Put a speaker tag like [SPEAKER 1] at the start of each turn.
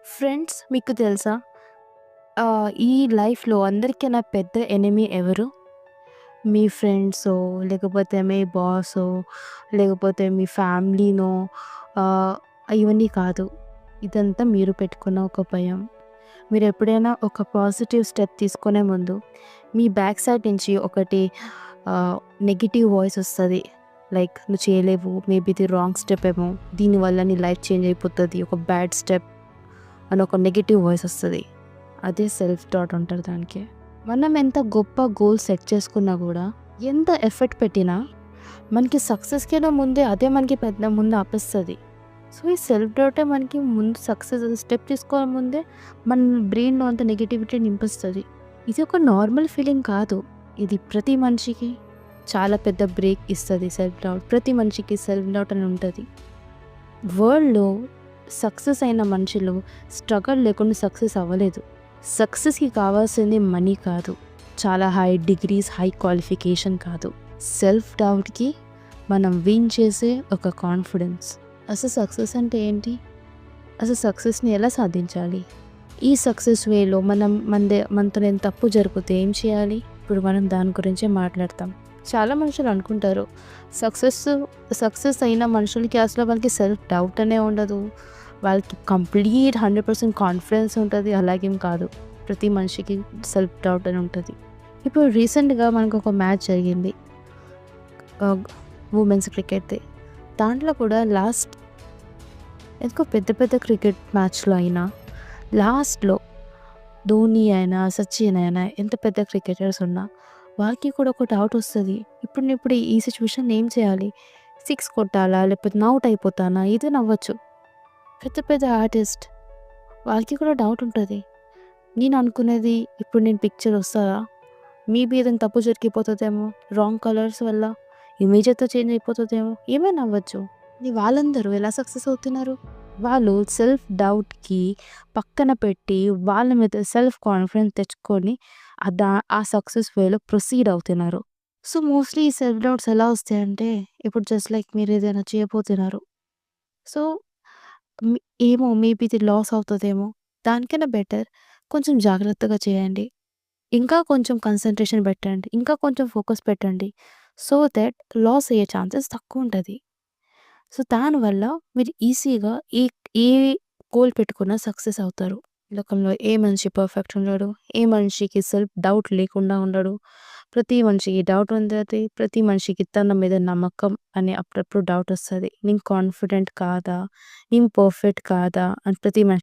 [SPEAKER 1] Friends మీకు తెలుసా? ఈ లైఫ్‌లో అందరికన్నా పెద్ద ఎనిమీ ఎవరు? మీ ఫ్రెండ్సో, లేకపోతే మీ బాసో, లేకపోతే మీ ఫ్యామిలీనో ఆహ్, ఇవన్నీ కాదు. ఇదంతా మీరు పెట్టుకున్న ఒక భయం. మీరెప్పుడైనా ఒక పాజిటివ్ స్టెప్ తీసుకునే ముందు, మీ బ్యాక్ సైడ్ నుంచి ఒకటి ఆహ్, నెగెటివ్ వాయిస్ ఒస్తది. లైక్ "నువ్వు చేయలేవు. మేబీ ఇది రాంగ్ స్టెప్ ఏమో. దీనివల్ల నీ లైఫ్ చేంజ్ అయిపోతది. ఒక బ్యాడ్ స్టెప్" అని ఒక నెగెటివ్ వాయిస్ ఒస్తది. అదే సెల్ఫ్ డాట్ అంటారు దానికి. మనం ఎంత గొప్ప గోల్ సెట్ చేసుకున్నా గూడా, ఎంత ఎఫర్ట్ పెట్టినా, మనకి సక్సెస్‌కైనా ముందే అదే మనకి పెద్ద ముందు ఆపేస్తది. సో, ఈ సెల్ఫ్ డౌటే మనకి ముందు సక్సెస్ స్టెప్ తీసుకోక ముందే మన బ్రెయిన్‌లో అంత నెగటివిటీ నింపేస్తది. ఇది ఒక నార్మల్ ఫీలింగ్ కాదు. ఇది ప్రతి మనిషికి చాలా పెద్ద బ్రేక్ ఇస్తది సెల్ఫ్ డౌట్. ప్రతి మనిషికి సెల్ఫ్ డౌట్ అని ఉంటది. వరల్డ్‌లో సక్సెస్ అయిన మనుషులు స్ట్రగల్ లేకుండా సక్సెస్ అవ్వలేదు. సక్సెస్‌కి కావాల్సింది మనీ కాదు. చాలా హై డిగ్రీస్, హై క్వాలిఫికేషన్ కాదు. సెల్ఫ్ డౌట్‌కి మనం విన్ చేసే ఒక కాన్ఫిడెన్స్. అసలు సక్సెస్ అంటే ఏంటి? అసలు సక్సెస్‌ని ఎలా సాధించాలి? ఈ సక్సెస్ వేలో మనతో ఏమైనా తప్పు జరిగితే ఏం చేయాలి? ఇప్పుడు మనం దాని గురించే మాట్లాడతాం. చాలా మనుషులు అనుకుంటారు సక్సెస్ సక్సెస్ అయిన మనుషులకి అసలు వాళ్ళకి సెల్ఫ్ డౌట్ అనే ఉండదు. వాళ్ళకి కంప్లీట్ 100% కాన్ఫిడెన్స్ ఉంటది. అలాగేం కాదు. ప్రతి మనిషికి సెల్ఫ్ డౌట్ అని ఉంటది. ఇప్పుడు రీసెంట్‌గా మనకొక మ్యాచ్ జరిగింది. ఆహ్, వుమెన్స్ క్రికెట్‌ది. దాంట్లో కూడా లాస్ట్ ఎందుకో పెద్ద పెద్ద క్రికెట్ మ్యాచ్‌లో అయినా లాస్ట్‌లో ధోని అయినా, సచిన్ అయినా ఎంత పెద్ద క్రికెటర్స్ ఉన్నా వాళ్ళకి కూడా ఒక డౌట్ వస్తది. ఇప్పుడు ఈ సిట్యుయేషన్‌లో ఏం చేయాలి? 6 కొట్టాలా? లేకపోతే ఔట్ అయిపోతానా? ఏదైనా అవ్వచ్చు. పెద్ద పెద్ద ఆర్టిస్ట్ వాళ్ళకి కూడా డౌట్ ఉంటది. నేను అనుకునేది ఇప్పుడు నేను పిక్చర్ వస్తదా? మేబీ ఏదైనా తప్పు జరిగిపోతదేమో. రాంగ్ కలర్స్ వల్ల ఇమేజంతా చేంజ్ అయిపోతదేమో. ఏమైనా అవ్వచ్చు. వాళ్ళందరూ ఎలా సక్సెస్ అవుతున్నారు? వాళ్ళు సెల్ఫ్ డౌట్‌కి పక్కన పెట్టి వాళ్ళ మీద సెల్ఫ్ కాన్ఫిడెన్స్ తెచ్చుకొని ఆ సక్సెస్ వేలో ప్రొసీడ్ అవుతున్నారు. సో, మోస్ట్‌లీ ఈ సెల్ఫ్ డౌట్స్ ఎలా వస్తాయంటే ఇప్పుడు జస్ట్ లైక్ మీరేదైనా చేయబోతున్నారు. సో, మీ ఏమో మేబీ ఇది లాస్ అవుతదేమో. దానికన్నా బెటర్ కొంచెం జాగ్రత్తగా చేయండి. ఇంకా కొంచెం కాన్సంట్రేషన్ పెట్టండి. ఇంకా కొంచెం ఫోకస్ పెట్టండి. సో థట్ లాస్ అయ్యే ఛాన్సెస్ తక్కువుంటది. సో, దానివల్ల మీరు ఈజీగా ఏ ఏ గోల్ పెట్టుకున్నా సక్సెస్ అవుతారు. లోకంలో ఏ మనిషి పర్ఫెక్ట్ ఉండడు. ఏ మనిషికి సెల్ఫ్ డౌట్ లేకుండా ఉండడు. ప్రతి మనిషికి డౌట్ ఉంటది. ప్రతి మనిషికి తన మీద నమ్మకం అని అప్పుడప్పుడు డౌట్ వస్తది. నేను కాన్ఫిడెంట్ కాదా? నేను పర్ఫెక్ట్ కాదా? అని ప్రతి మనిషి